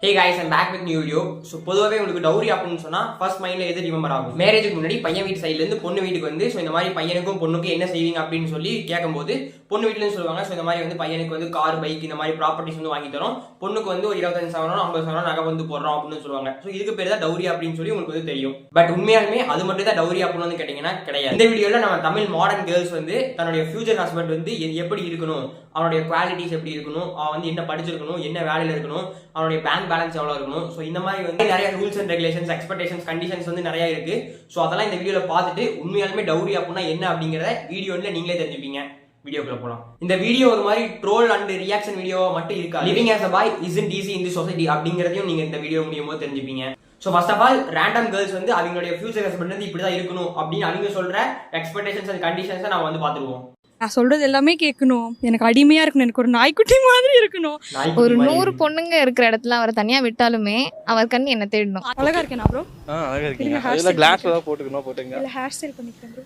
Hey guys, I'm back with new video. So பொதுவாகவே உங்களுக்கு dowry அப்படின்னு சொன்னா ஃபர்ஸ்ட் மைண்ட்ல எது ரிமெம்பர் ஆகும்? மேரேஜுக்கு முன்னாடி பையன் வீட்டு சைடுல இருந்து பொண்ணு வீட்டுக்கு வந்து ஸோ இந்த மாதிரி பையனுக்கும் பொண்ணுக்கும் என்ன செய்வீங்க அப்படின்னு சொல்லி கேட்கும்போது பொண்ணு வீட்டுல சொல்லுவாங்க. ஸோ இந்த மாதிரி வந்து பையனுக்கு வந்து கார் பைக் இந்த மாதிரி ப்ராப்பர்ட்டிஸ் வந்து வாங்கி தரோம், பொண்ணுக்கு வந்து ஒரு 25,000 50,000 நகை வந்து போடுறோம் அப்படின்னு சொல்லுவாங்க. ஸோ இதுக்கு பேர் தான் டவுரி அப்படின்னு சொல்லி உங்களுக்கு வந்து தெரியும். பட் உண்மையாலுமே அது மட்டும் தான் டவுரி அப்படின்னு வந்து கேட்டீங்கன்னா கிடையாது. இந்த வீடியோல நம்ம தமிழ் மாடர்ன் கேர்ள்ஸ் வந்து தன்னுடைய ஃபியூச்சர் ஹஸ்பண்ட் வந்து எப்படி இருக்கணும், அவனுடைய குவாலிட்டிஸ் எப்படி இருக்கணும், அவன் வந்து என்ன படிச்சிருக்கணும், என்ன வேலையில இருக்கணும், அவனுடைய பேங்க் பேலன்ஸ் எவ்வளவு இருக்கணும். ஸோ இந்த மாதிரி வந்து நிறைய rules and regulations, expectations, conditions வந்து நிறைய இருக்கு. ஸோ அதெல்லாம் இந்த வீடியோல பார்த்துட்டு உண்மையாலுமே டவுரி அப்படின்னா என்ன அப்படிங்கிறத வீடியோல நீங்களே தெரிஞ்சுப்பீங்க. வீடியோக்குள்ள போலாம். இந்த வீடியோ ஒரு மாதிரி ட்ரோல் அண்ட் ரியாக்ஷன் வீடியோ மட்டும் இருக்கா, living as a boy isn't easy in the society அப்படிங்கிறதையும் நீங்க இந்த வீடியோ முடியும் போது தெரிஞ்சுப்பீங்க. So first of all random girls வந்து அவங்களுடைய ஃபியூச்சர் ஹஸ்பண்ட் வந்து இப்படிதான் இருக்கணும் அப்படின்னு அவங்க சொல்ற எக்ஸ்பெக்டேஷன்ஸ் அண்ட் கண்டிஷன்ஸை நம்ம வந்து பார்த்துருவோம். நான் சொல்றது எல்லாமே கேட்கணும், எனக்கு அடிமையா இருக்கணும், எனக்கு ஒரு நாய்க்குட்டி மாதிரி இருக்கணும். ஒரு 100 பொண்ணுங்க இருக்கிற இடத்துல அவரை தனியா விட்டாலுமே அவர் கண்ணு என்ன தேடணும். அழகா இருக்கேனா ப்ரோ? அழகா இருக்கீங்க. இல்ல கிளாஸ் ஏதாவது போட்டுக்கணும் போட்டுங்க. இல்ல ஹேர் ஸ்டைல் பண்ணிக்கிறேன் ப்ரோ.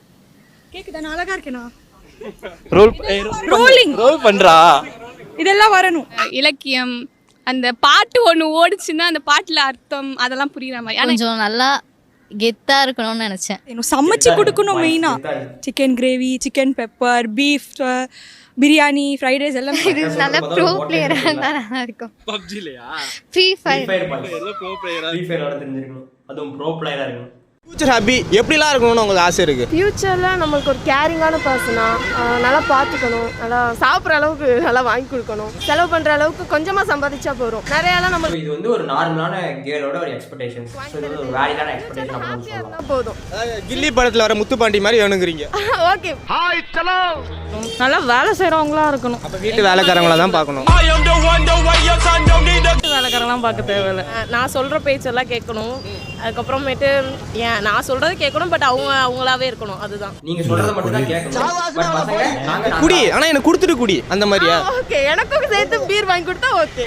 கேக்குதா? நான் அழகா இருக்கேனா? ரோல் பண்றா. இதெல்லாம் வரணும். இலக்கியம் அந்த பாட்டு ஒன்று ஓடிச்சுன்னா அந்த பாட்டுல அர்த்தம் அதெல்லாம் புரியுற மாதிரி கொஞ்சம் நல்லா கெத்தா இருக்கணும்னு நினைச்சேன். இன்னும் சமைச்சு கொடுக்கணும். மெயினா chicken gravy, chicken pepper, beef biryani, fried rice எல்லாம். இது நல்ல ப்ரோ பிளேயரா இருந்தா நல்லா இருக்கும். பப்ஜிலயா? ஃப்ரீ ஃபயர் ப்ரோ பிளேயரா? ஃப்ரீ ஃபயர் விளையாட தெரிஞ்சிருக்கணும், அதுவும் ப்ரோ பிளேயரா இருக்கணும். ஃபியூச்சர் ஹாபி எப்படிலாம் இருக்கணும்னு உங்களுக்கு ஆசை இருக்கு? ஃபியூச்சரில் நம்மளுக்கு ஒரு கேரிங்கான பர்சனாக நல்லா பார்த்துக்கணும், நல்லா சாப்பிட்ற அளவுக்கு நல்லா வாங்கி கொடுக்கணும், செலவு பண்ணுற அளவுக்கு கொஞ்சமாக சம்பாதிச்சா போகிறோம். நிறையாலாம் நம்ம இது வந்து ஒரு நார்மலான கேர்ளோட ஒரு எக்ஸ்பெக்டேஷன்ஸ். ஸோ இது வந்து ஒரு வேலிடான எக்ஸ்பெக்டேஷன் அப்படின்னு சொல்லலாம். போதும். கில்லி படத்துல வர முத்துப்பாண்டி மாதிரி வேணுங்கிறீங்க. ஓகே, நல்லா வேலை செய்கிறவங்களா இருக்கணும். அப்ப வீட்டு வேலைக்காரங்களா தான் பார்க்கணும். வேலைக்காரங்களாம் பார்க்க தேவையில்லை. நான் சொல்கிற பேச்செல்லாம் கேட்கணும், அதுக்கப்புறமேட்டு நான் சொல்றது கேட்கணும், பட் அவங்களாவே இருக்கணும். அதுதான் நீங்க சொல்றது மட்டும் தான் கேட்கணும். பட் பசங்க நாங்க குடி, ஆனா எனக்கு கொடுத்துட்டு குடி அந்த மாதிரியா? ஓகே, எனக்கும் சேர்த்து பீர் வாங்கி கொடுத்தா ஓகே.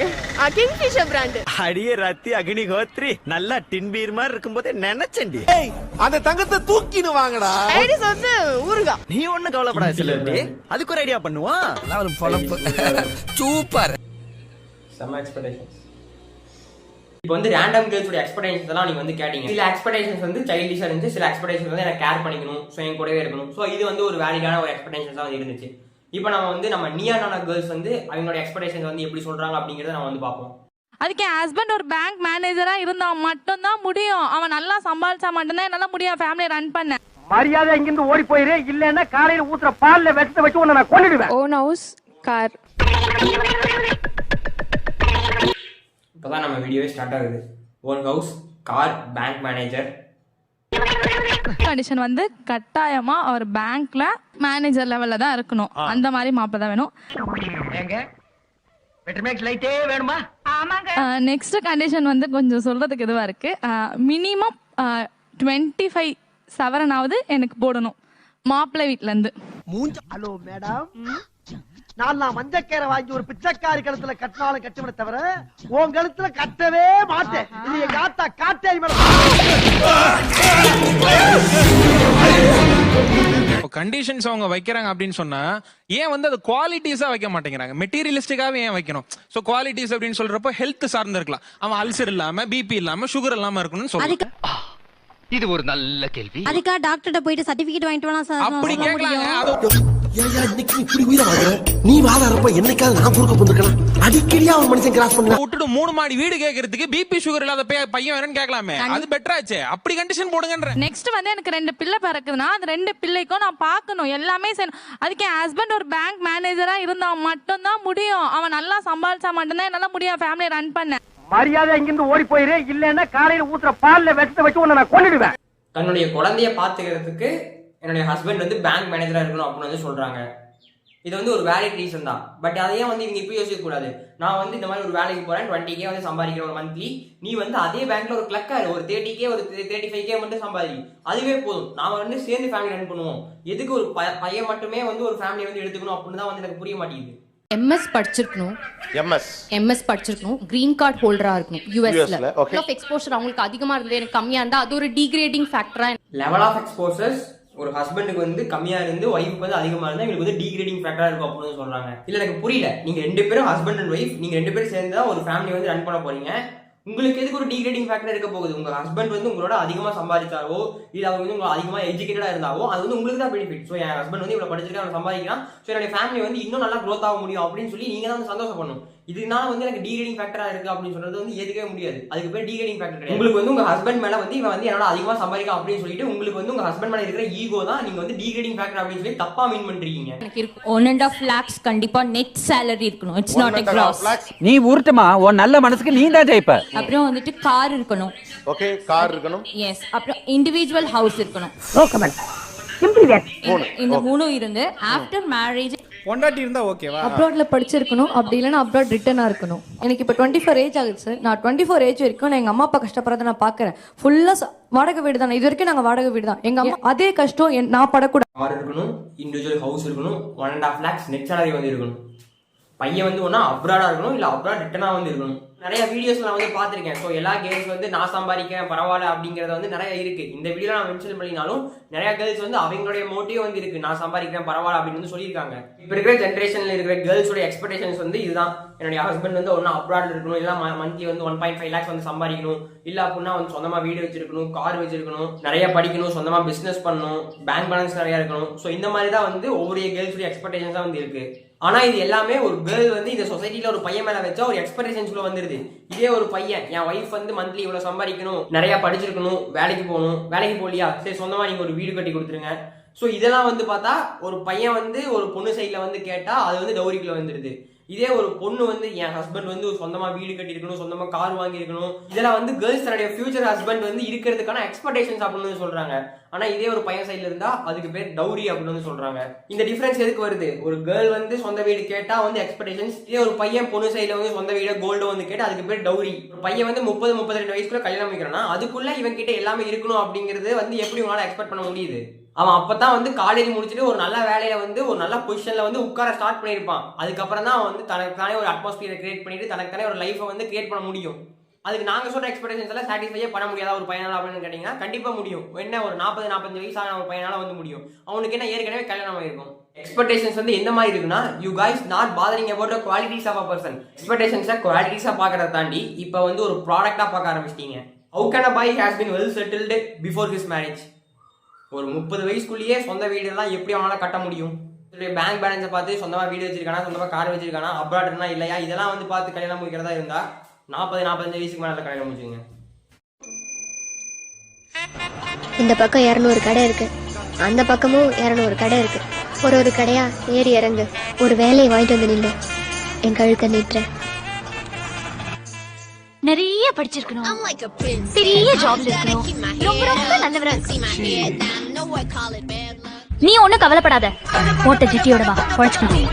Kingfisher brand. அடியே ராத்தி அக்னி கோத்ரி நல்லா டின் பீர் மாதிரி இருக்கும்போதே நினைச்சேன்டி. அந்த தங்கத்தை தூக்கின்னு வாங்கடா. ஐடிஸ் வந்து ஊருகா. நீ ஒண்ணு கவலைப்படாத சிலர்டி, அதுக்கு ஒரு ஐடியா பண்ணுவான். ஒரு பொழப்பு. சூப்பர். செம எக்ஸ்பெக்டேஷன்ஸ். இப்போ வந்து ரேண்டம் கேர்ள்ஸோட எக்ஸ்பெக்டேஷன்ஸ் எல்லாம் நீங்க வந்து கேட்டீங்க. சில எக்ஸ்பெக்டேஷன்ஸ் வந்து சைல்டிஷா இருந்துச்சு, சில எக்ஸ்பெக்டேஷன்ஸ் வந்து எனக்கு கேர் பண்ணிக்கணும், ஸோ என் கூடவே இருக்கணும். ஸோ இது வந்து ஒரு வேலிடான ஒரு எக்ஸ்பெக்டேஷன்ஸாக வந்து இருந்துச்சு. இப்போ நம்ம நியானான கேர்ள்ஸ் வந்து அவங்களோட எக்ஸ்பெக்டேஷன்ஸ் வந்து எப்படி சொல்றாங்க அப்படிங்கிறத நம்ம வந்து பார்ப்போம். அதுக்கு என் ஹஸ்பண்ட் ஒரு பேங்க் மேனேஜரா இருந்தா மட்டும்தான் முடியும், அவன் நல்லா சம்பாதிச்சா மட்டும்தான் என்னால முடியும் ஃபேமிலியை ரன் பண்ண. மரியாதை இங்கிருந்து ஓடி போயிரு, இல்லன்னா காலையில ஊத்துற பால்ல வெட்ட வச்சு உன்னை நான் கொன்னுடுவேன். Own house, car. இப்போதான் நம்ம வீடியோவே ஸ்டார்ட் ஆகுது. Own house, car, bank manager. Condition வந்து கட்டாயமா அவர் பேங்க்ல மேனேஜர் லெவல்ல தான் இருக்கணும். அந்த மாதிரி மாப்பிள்ளை தான் வேணும். நெக்ஸ்ட் கண்டிஷன் வந்து கொஞ்சம் சொல்றதுக்கு இதுவா இருக்கு. மினிமம் 25 சவரனாவது எனக்கு போடணும் மாப்பிள்ளை வீட்டுல இருந்து. ஹலோ மேடம், நான் மஞ்சக்கேரை வாங்கி ஒரு பிச்சைக்காரி கழுத்துல கட்டினாலும் கட்டுவிட தவிர உன் கழுத்துல கட்டவே மாட்டேன். இது எங்க ஆத்தா காட்டே மேடம். கண்டிஷன்ஸ் அவங்க வைக்கிறாங்க அப்படின்னு சொன்னா ஏன் வந்து அது குவாலிட்டிஸா வைக்க மாட்டேங்கிறாங்க, மெட்டீரியலிஸ்டிக்காவே ஏன் வைக்கணும்? சோ குவாலிட்டிஸ் அப்படின்னு சொல்றப்போ ஹெல்த் சார்ந்து இருக்கலாம். அவன் அல்சர் இல்லாம, பிபி இல்லாம, சுகர் இல்லாம இருக்கணும்னு சொல்றாங்க. இது ஒரு நல்ல கேள்வி. அதுக்கா டாக்டர்ட்ட போயிட்டு சர்டிபிகேட் வாங்கிட்டு வரலாம் சார். அப்படி கேட்கலாங்க. ஏயா இன்னைக்கு இப்படி உயிரை வாங்குற? நீ வாதாரப்ப என்னைக்காவது நான் குறுக்க போந்துக்கலாம். அடிக்கடியா ஒரு மனுஷன் கிராஸ் பண்ணா விட்டுட்டு 3 மாடி வீடு கேட்கறதுக்கு பிபி சுகர் இல்லாத பையன் வேணும்னு கேட்கலாமே, அது பெட்டர் ஆச்சே. அப்படி கண்டிஷன் போடுங்கன்ற. நெக்ஸ்ட் வந்து எனக்கு 2 பிள்ளை பிறக்குதுன்னா அந்த 2 பிள்ளைக்கும் நான் பார்க்கணும், எல்லாமே செய்யணும். அதுக்கு என் ஹஸ்பண்ட் ஒரு பேங்க் மேனேஜரா இருந்தா மட்டும்தான் முடியும், அவன் நல்லா சம்பாதிச்சா மட்டும்தான் என்னால முடியும் ஃபேமிலியை ரன் பண்ண. மரியாதை இங்கிருந்து ஓடி போயிரு, இல்லன்னா காலையில ஊத்துற பால்ல வெட்ட வச்சு உன்னை நான் கொன்னுடுவேன். தன்னுடைய குழந்தைய பாத்துக்கிறதுக்கு என்னுடைய ஹஸ்பண்ட் வந்து பேங்க் மேனேஜரா இருக்கணும் அப்படின்னு வந்து சொல்றாங்க. இது வந்து ஒரு வேலிட் ரீசன் தான். பட் அதையே வந்து இவங்க இப்ப யோசிக்க கூடாது. நான் வந்து இந்த மாதிரி ஒரு வேலைக்கு போறேன், 20K வந்து சம்பாதிக்கிறேன் ஒரு மந்த்லி. நீ வந்து அதே பேங்க்ல ஒரு கிளக்கா ஒரு 30K ஒரு 35K மட்டும் சம்பாதி, அதுவே போதும். நாம வந்து சேர்ந்து ஃபேமிலி ரன் பண்ணுவோம். எதுக்கு ஒரு பையன் மட்டுமே வந்து ஒரு ஃபேமிலி வந்து எடுத்துக்கணும் அப்படின்னு தான் வந்து எனக்கு புரிய மாட்டேங்குது. MS படிச்சிருக்கணும், MS படிச்சிருக்கணும், கிரீன் கார்டு ஹோல்டரா இருக்கணும் யூஎஸ்ல. ஆஃப் எக்ஸ்போஷர் அவங்களுக்கு அதிகமா இருந்தது, எனக்கு கம்மியா இருந்தா அது ஒரு டிகிரேடிங் ஃபேக்டரா. லெவல் ஆஃப் எக்ஸ்போசர்ஸ் ஒரு ஹஸ்பண்டுக்கு வந்து கம்மியா இருந்து ஒய்ஃப்க்கு வந்து அதிகமா இருந்தா இவங்களுக்கு வந்து டிகிரேடிங் ஃபேக்டரா இருக்கும் அப்படின்னு சொல்றாங்க. இல்ல எனக்கு புரியல, நீங்க 2 பேரும் ஹஸ்பண்ட் அண்ட் ஒய்ஃப், நீங்க 2 பேரும் சேர்ந்து தான் ஒரு ஃபேமிலி வந்து ரன் பண்ண போறீங்க. உங்களுக்கு எதுக்கு ஒரு டிகிரேடிங் ஃபேக்டர் இருக்க போகுது? உங்க ஹஸ்பண்ட் வந்து உங்களோட அதிகமா சம்பாதிச்சாரோ இல்ல அவர் வந்து உங்களுக்கு அதிகமா எஜுகேட்டடா இருந்தாவோ அது வந்து உங்களுக்கு தான் பெனிஃபிட். ஸோ என் ஹஸ்பண்ட் வந்து இவ்வளவு படிச்சிருக்கேன், அவன் சம்பாதிக்கிறான், ஸோ என்னுடைய ஃபேமிலி வந்து இன்னும் நல்லா க்ரோத் ஆக முடியும் அப்படின்னு சொல்லி நீங்க தான் வந்து சந்தோஷப்படணும். இதனால வந்து எனக்கு டிகிரேடிங் ஃபேக்டரா இருக்கு அப்படின்னு சொல்றது வந்து ஏத்துக்கவே முடியாது. அதுக்கு பேர் டிகிரேடிங் ஃபேக்டர் கிடையாது. உங்களுக்கு வந்து உங்க ஹஸ்பண்ட் மேல வந்து இவன் வந்து என்னோட அதிகமா சம்பாதிக்கும் அப்படின்னு சொல்லிட்டு உங்களுக்கு வந்து உங்க ஹஸ்பண்ட் மேல இருக்கிற ஈகோ தான் நீங்க வந்து டிகிரேடிங் ஃபேக்டர் அப்படின்னு சொல்லி தப்பா மீன் பண்றீங்க. எனக்கு இருக்கு 1.5 lakhs கண்டிப்பா நெட் salary இருக்கணும். It's not a gross. நீ ஊர்ட்டமா உன் நல்ல மனசுக்கு நீ தான் ஜெயிப்ப. அப்புறம் வந்துட்டு கார் இருக்கணும். ஓகே, கார் இருக்கணும். எஸ். அப்புறம் இண்டிவிஜுவல் ஹவுஸ் இருக்கணும். இந்த மூணும் இருந்து ஆஃப்டர் மேரேஜ் பொண்டாட்டி இருந்தா ஓகேவா? அப்ராட்ல படிச்சிருக்கணும், அப்படி இல்லைன்னா அப்ராட் ரிட்டர்னா இருக்கணும். எனக்கு இப்போ 24 ஏஜ் ஆகுது சார். நான் 24 ஏஜ் வரைக்கும் நான் எங்க அம்மா அப்பா கஷ்டப்படுறத நான் பாக்குறேன். ஃபுல்லா வாடகை வீடு தான். இது வரைக்கும் நாங்க வாடகை வீடு தான். எங்க அம்மா அதே கஷ்டம் நான் படக்கூடாது. கார் இருக்கணும், இண்டிவிஜுவல் ஹவுஸ் இருக்கணும், 1.5 lakhs நெட் சேலரி வந்து இருக்கணும். பையன் வந்து ஒன்னா அப்ராடா இருக்கணும், இல்ல அப்ராட் ரிட்டர்னா வந்து இருக்கணும். நிறைய வீடியோஸ் நான் வந்து பார்த்திருக்கேன். ஸோ எல்லா கேர்ள்ஸ் வந்து நான் சம்பாதிக்கிறேன் பரவாயில்ல அப்படிங்கறது வந்து நிறைய இருக்கு. இந்த வீடியோ நான் மென்ஷன் பண்ணினாலும் நிறைய கேர்ள்ஸ் வந்து அவங்களுடைய மோட்டிவ் வந்து இருக்கு, நான் சம்பாதிக்கிறேன் பரவாயில்ல அப்படின்னு வந்து சொல்லியிருக்காங்க. இப்போ இருக்கிற ஜென்ரேஷன்ல இருக்கிற கேர்ள்ஸோட எக்ஸ்பெக்டேஷன்ஸ் வந்து இதுதான். என்னுடைய ஹஸ்பண்ட் வந்து ஒன்னும் அப்ராட்ல இருக்கணும், இல்ல மந்த்லி வந்து 1.5 lakhs வந்து சம்பாதிக்கணும், இல்ல அப்படின்னா வந்து சொந்தமா வீடு வச்சிருக்கணும், கார் வச்சிருக்கணும், நிறைய படிக்கணும், சொந்தமா பிசினஸ் பண்ணணும், பேங்க் பேலன்ஸ் நிறைய இருக்கணும். ஸோ இந்த மாதிரி தான் வந்து ஒவ்வொரு கேர்ள்ஸோட எக்ஸ்பெக்டேஷன்ஸா வந்து இருக்கு. ஆனா இது எல்லாமே ஒரு கேர்ள் வந்து இந்த சொசைட்டில ஒரு பையன் மேல வச்சா ஒரு எக்ஸ்பெக்டேஷன்ஸ்குள்ள வந்துருது. இதே ஒரு பையன் என் ஒய்ஃப் வந்து மந்த்லி இவ்வளவு சம்பாதிக்கணும், நிறைய படிச்சிருக்கணும், வேலைக்கு போகணும், வேலைக்கு போலியா சரி சொந்தமா நீங்க ஒரு வீடு கட்டி கொடுத்துருங்க. ஸோ இதெல்லாம் வந்து பார்த்தா ஒரு பையன் வந்து ஒரு பொண்ணு சைட்ல வந்து கேட்டா அது வந்து டவுரிக்குள்ள வந்துருது. இதே ஒரு பொண்ணு வந்து என் ஹஸ்பண்ட் வந்து சொந்தமா வீடு கட்டி இருக்கணும், சொந்தமா கார் வாங்கி இருக்கணும், இதெல்லாம் வந்து கேர்ள்ஸ் தன்னுடைய ஃபியூச்சர் ஹஸ்பண்ட் வந்து இருக்கிறதுக்கான எக்ஸ்பெக்டேஷன்ஸ் அப்படின்னு சொல்றாங்க. ஆனா இதே ஒரு பையன் சைட்ல இருந்தா அதுக்கு பேர் டவுரி அப்படின்னு சொல்றாங்க. இந்த டிஃபரன்ஸ் எதுக்கு வருது? ஒரு கேர்ள் வந்து சொந்த வீடு கேட்டா வந்து எக்ஸ்பெக்டேஷன்ஸ், இதே ஒரு பையன் பொண்ணு சைட்ல வந்து சொந்த வீடு கோல்டு வந்து கேட்டா அதுக்கு பேர் டவுரி. ஒரு பையன் வந்து 30-32 வயசுக்குள்ள கல்யாணம் வைக்கிறான்னா அதுக்குள்ள இவன் கிட்ட எல்லாமே இருக்கணும் அப்படிங்கிறது வந்து எப்படி உங்களால எக்ஸ்பெக்ட் பண்ண முடியுது? அவன் அப்பதான் வந்து காலேஜ் முடிச்சுட்டு ஒரு நல்ல வேலையில வந்து ஒரு நல்ல பொசிஷன்ல வந்து உட்கார ஸ்டார்ட் பண்ணிருப்பான். அதுக்கப்புறம் தான் வந்து தனக்கு தானே ஒரு அட்மாஸ்பியரை கிரியேட் பண்ணிட்டு தனக்கு தானே ஒரு லைஃபை வந்து கிரியேட் பண்ண முடியும். அதுக்கு நாங்க சொல்ற எக்ஸ்பெக்டேஷன்ஸ் எல்லாம் சாட்டிஸ்ஃபையே பண்ண முடியாத ஒரு பையனால அப்படின்னு கேட்டீங்கன்னா கண்டிப்பா முடியும். என்ன ஒரு 40-45 வயசான ஒரு பையனால வந்து முடியும். அவனுக்கு என்ன ஏற்கனவே கல்யாணம் ஆயிருக்கும். எக்ஸ்பெக்டேஷன்ஸ் வந்து எந்த மாதிரி இருக்குன்னா, you guys not bothering about the qualities of a person. எக்ஸ்பெக்டேஷன்ஸை குவாலிட்டிஸா பாக்குறத தாண்டி இப்போ வந்து ஒரு ப்ராடக்டா பார்க்க ஆரம்பிச்சிட்டீங்க. How can a boy has been well settled before his marriage? ஒரு 30 வயசுக்குள்ளேயே சொந்த வீடு எல்லாம் எப்படி அவனால கட்ட முடியும்? பேங்க் பேலன்ஸை பார்த்து சொந்தமா வீடு வச்சிருக்கானா, சொந்தமா கார் வச்சிருக்கானா, அப்ராட்னா இல்லையா, இதெல்லாம் வந்து பார்த்து கல்யாணம் முடிக்கிறதா இருந்தா 40-45 வயசுக்கு மேல கல்யாணம் முடிச்சுங்க. இந்த பக்கம் 200 கடை இருக்கு, அந்த பக்கமும் 200 கடை இருக்கு. ஒரு கடையா ஏறி இறங்கு, ஒரு வேலையை வாங்கிட்டு வந்து நில்லு, என் கழுத்தை நீட்டுறேன். நிறைய படிச்சிருக்கணும், பெரிய ஜாப்ல இருக்கணும், ரொம்ப ரொம்ப நல்லவரா இருக்கணும். நீ ஒண்ணும் கவலைப்படாத, ஓட்ட ஜிட்டியோட வா, குழைச்சுக்கணும்.